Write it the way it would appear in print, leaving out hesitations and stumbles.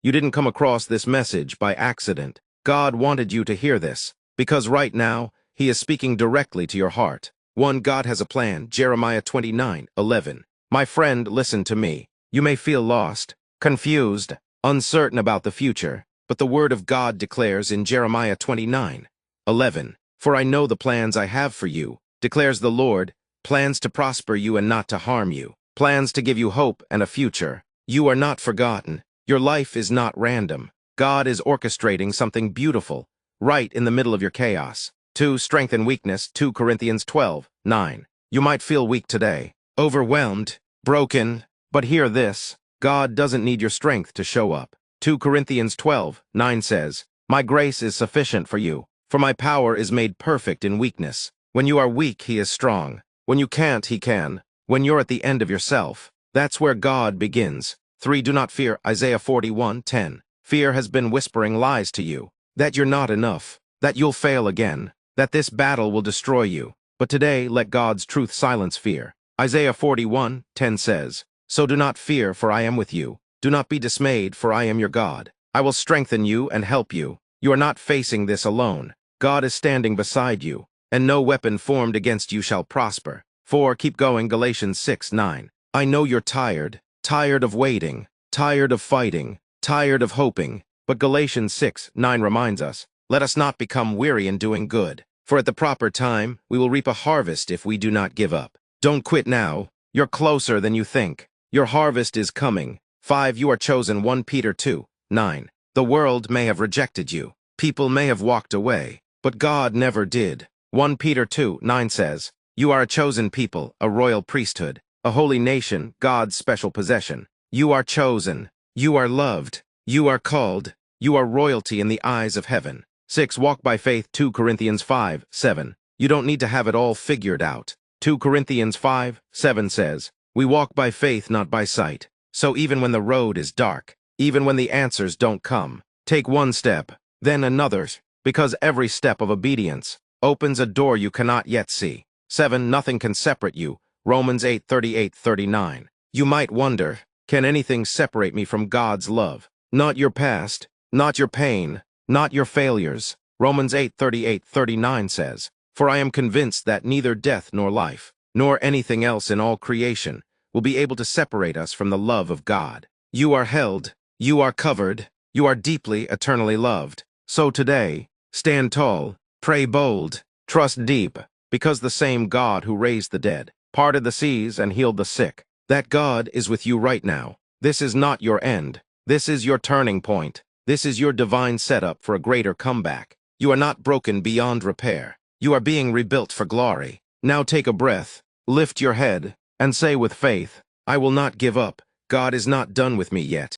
You didn't come across this message by accident. God wanted you to hear this, because right now, He is speaking directly to your heart. 1. God has a plan. Jeremiah 29:11. My friend, listen to me. You may feel lost, confused, uncertain about the future, but the Word of God declares in Jeremiah 29:11, For I know the plans I have for you, declares the Lord, plans to prosper you and not to harm you, plans to give you hope and a future. You are not forgotten. Your life is not random. God is orchestrating something beautiful, right in the middle of your chaos. 2. Strength and weakness. 2 Corinthians 12:9. You might feel weak today, overwhelmed, broken, but hear this. God doesn't need your strength to show up. 2 Corinthians 12:9 says, My grace is sufficient for you, for my power is made perfect in weakness. When you are weak, He is strong. When you can't, He can. When you're at the end of yourself, that's where God begins. 3. Do not fear. Isaiah 41:10. Fear has been whispering lies to you, that you're not enough, that you'll fail again, that this battle will destroy you. But today, let God's truth silence fear. Isaiah 41:10 says, So do not fear, for I am with you. Do not be dismayed, for I am your God. I will strengthen you and help you. You are not facing this alone. God is standing beside you, and no weapon formed against you shall prosper. 4. Keep going. Galatians 6:9. I know you're tired of waiting, tired of fighting, tired of hoping. But Galatians 6:9 reminds us, Let us not become weary in doing good, for at the proper time we will reap a harvest if we do not give up. Don't quit now. You're closer than you think. Your harvest is coming. 5. You are chosen. 1 Peter 2:9. The world may have rejected you. People may have walked away, but God never did. 1 Peter 2:9 says, You are a chosen people, a royal priesthood, a holy nation, God's special possession. You are chosen. You are loved. You are called. You are royalty in the eyes of heaven. 6. Walk by faith. 2 Corinthians 5:7. You don't need to have it all figured out. 2 Corinthians 5:7 says, We walk by faith, not by sight. So even when the road is dark, even when the answers don't come, take one step, then another, because every step of obedience opens a door you cannot yet see. 7. Nothing can separate you. Romans 8:38-39. You might wonder, can anything separate me from God's love? Not your past, not your pain, not your failures. Romans 8:38-39 says, For I am convinced that neither death nor life, nor anything else in all creation, will be able to separate us from the love of God. You are held, you are covered, you are deeply, eternally loved. So today, stand tall, pray bold, trust deep, because the same God who raised the dead, parted the seas and healed the sick, that God is with you right now. This is not your end. This is your turning point. This is your divine setup for a greater comeback. You are not broken beyond repair. You are being rebuilt for glory. Now take a breath, lift your head, and say with faith, I will not give up. God is not done with me yet.